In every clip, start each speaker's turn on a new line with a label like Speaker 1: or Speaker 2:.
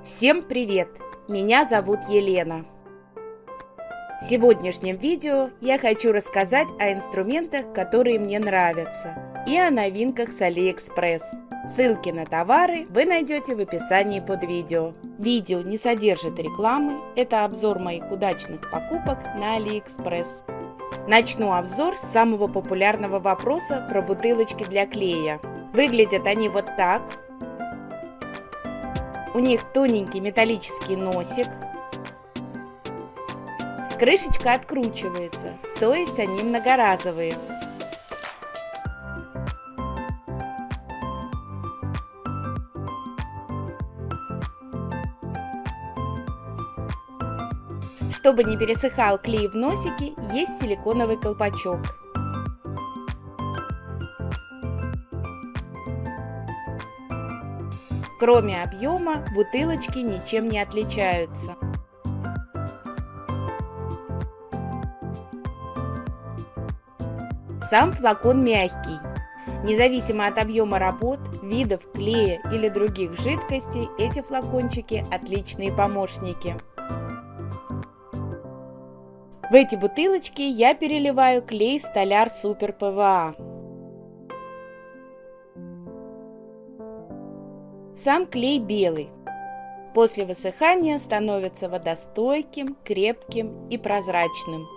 Speaker 1: Всем привет! Меня зовут Елена. В сегодняшнем видео я хочу рассказать о инструментах, которые мне нравятся, и о новинках с AliExpress. Ссылки на товары вы найдете в описании под видео. Видео не содержит рекламы, это обзор моих удачных покупок на AliExpress. Начну обзор с самого популярного вопроса про бутылочки для клея. Выглядят они вот так. У них тоненький металлический носик. Крышечка откручивается, то есть они многоразовые. Чтобы не пересыхал клей в носике, есть силиконовый колпачок. Кроме объема, бутылочки ничем не отличаются. Сам флакон мягкий. Независимо от объема работ, видов клея или других жидкостей, эти флакончики отличные помощники. В эти бутылочки я переливаю клей Столяр Супер ПВА. Сам клей белый. После высыхания становится водостойким, крепким и прозрачным.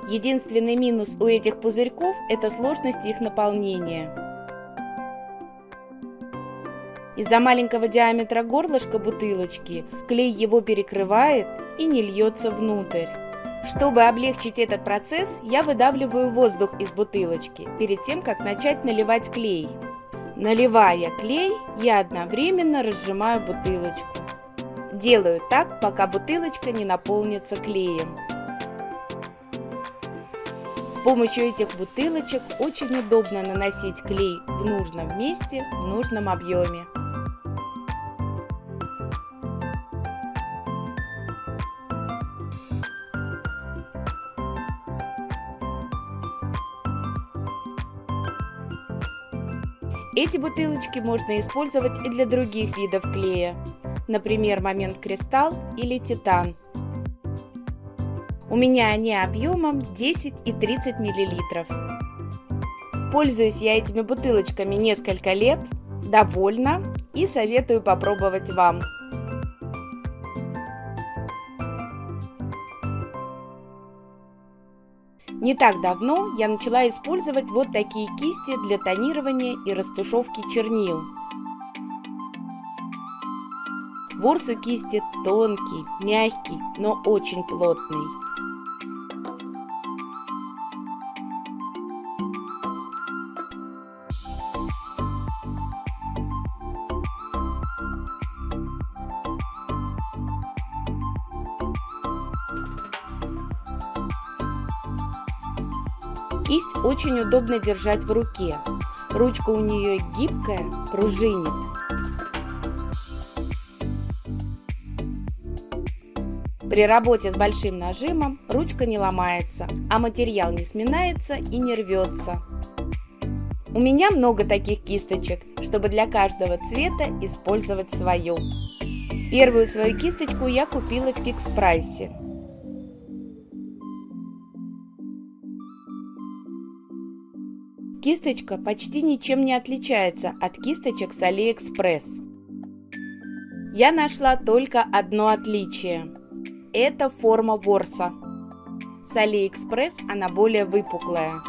Speaker 1: Единственный минус у этих пузырьков – это сложность их наполнения. Из-за маленького диаметра горлышка бутылочки клей его перекрывает и не льется внутрь. Чтобы облегчить этот процесс, я выдавливаю воздух из бутылочки перед тем, как начать наливать клей. Наливая клей, я одновременно разжимаю бутылочку. Делаю так, пока бутылочка не наполнится клеем. С помощью этих бутылочек очень удобно наносить клей в нужном месте, в нужном объеме. Эти бутылочки можно использовать и для других видов клея, например, Момент Кристалл или Титан. У меня они объемом 10 и 30 мл. Пользуюсь я этими бутылочками несколько лет, довольна и советую попробовать вам. Не так давно я начала использовать вот такие кисти для тонирования и растушевки чернил. Ворс у кисти тонкий, мягкий, но очень плотный. Кисть очень удобно держать в руке. Ручка у нее гибкая, пружинит. При работе с большим нажимом ручка не ломается, а материал не сминается и не рвется. У меня много таких кисточек, чтобы для каждого цвета использовать свою. Первую свою кисточку я купила в Фикс Прайсе. Кисточка почти ничем не отличается от кисточек с AliExpress. Я нашла только одно отличие. Это форма ворса. С AliExpress она более выпуклая.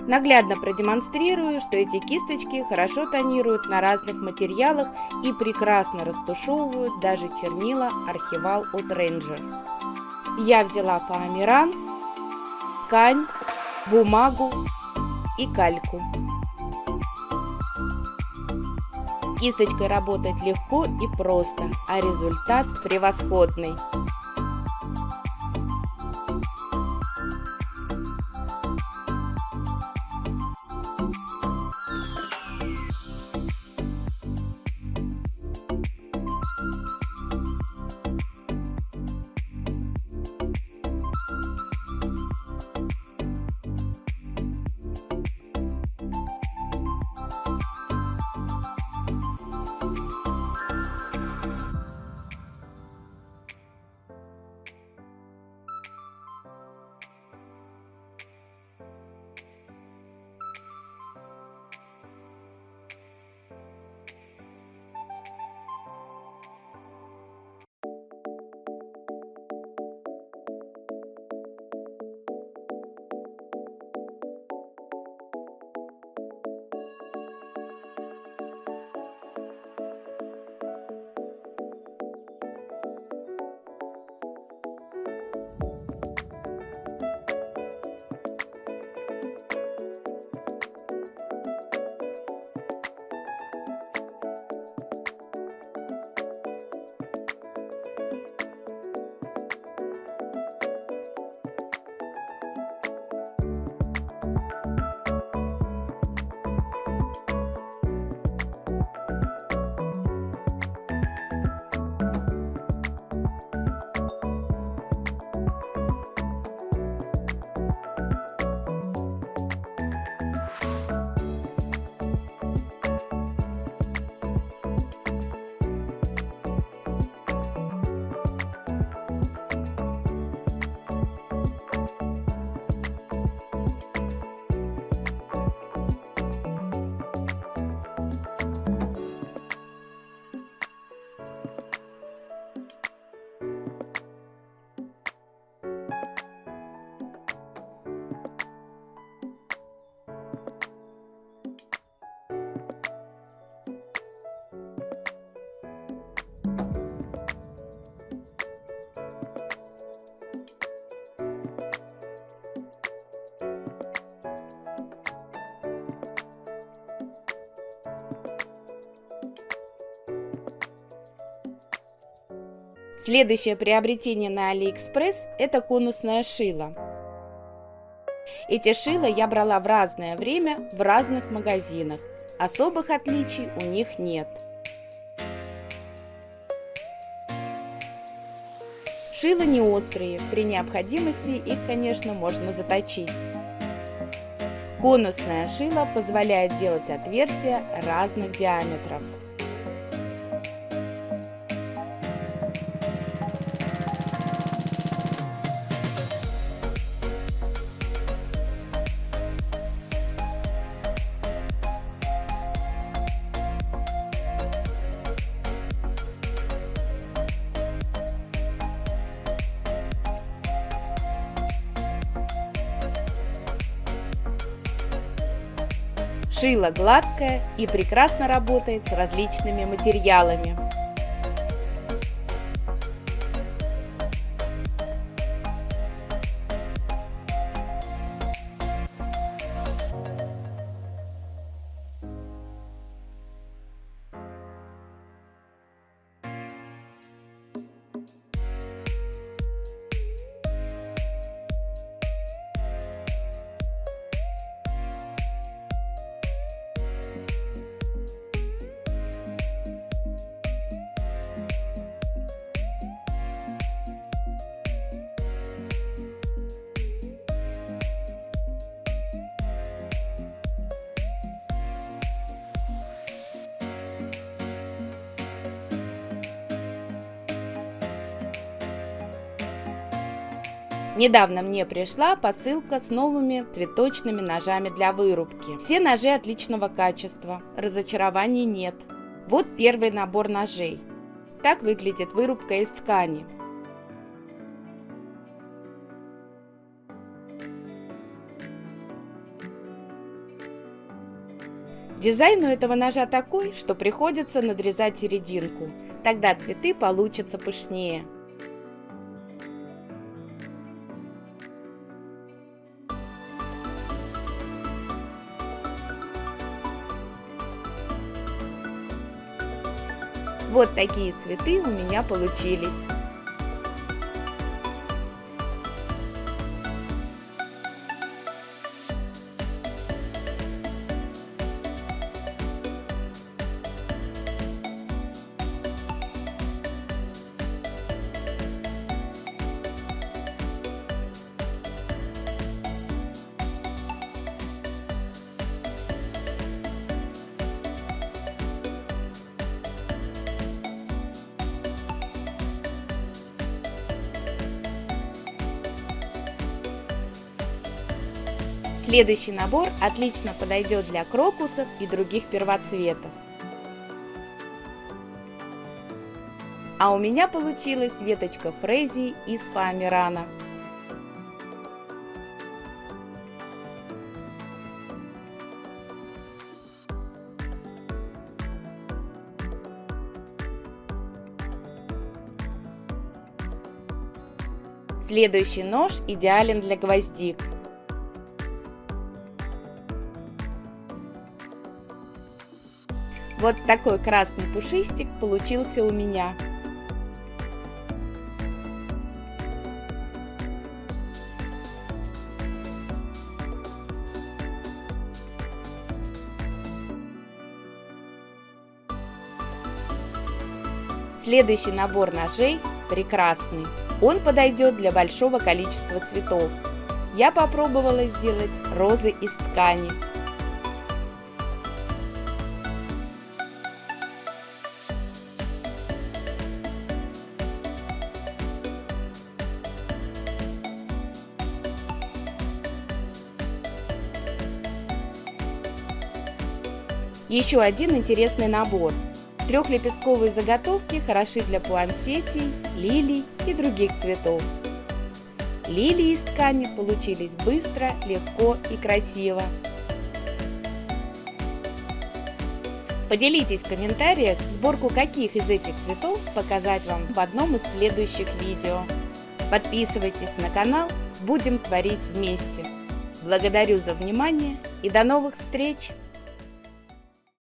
Speaker 1: Наглядно продемонстрирую, что эти кисточки хорошо тонируют на разных материалах и прекрасно растушевывают даже чернила Архивал от Ranger. Я взяла фоамиран, ткань, бумагу и кальку. Кисточкой работать легко и просто, а результат превосходный. Следующее приобретение на AliExpress – это конусное шило. Эти шила я брала в разное время в разных магазинах. Особых отличий у них нет. Шила не острые, при необходимости их, конечно, можно заточить. Конусное шило позволяет делать отверстия разных диаметров. Шило гладкое и прекрасно работает с различными материалами. Недавно мне пришла посылка с новыми цветочными ножами для вырубки. Все ножи отличного качества, разочарований нет. Вот первый набор ножей. Так выглядит вырубка из ткани. Дизайн у этого ножа такой, что приходится надрезать серединку. Тогда цветы получатся пышнее. Вот такие цветы у меня получились. Следующий набор отлично подойдет для крокусов и других первоцветов. А у меня получилась веточка фрезии из фоамирана. Следующий нож идеален для гвоздик. Вот такой красный пушистик получился у меня. Следующий набор ножей прекрасный. Он подойдет для большого количества цветов. Я попробовала сделать розы из ткани. Еще один интересный набор. Трехлепестковые заготовки хороши для пуансетий, лилий и других цветов. Лилии из ткани получились быстро, легко и красиво. Поделитесь в комментариях, сборку каких из этих цветов показать вам в одном из следующих видео. Подписывайтесь на канал, будем творить вместе. Благодарю за внимание и до новых встреч!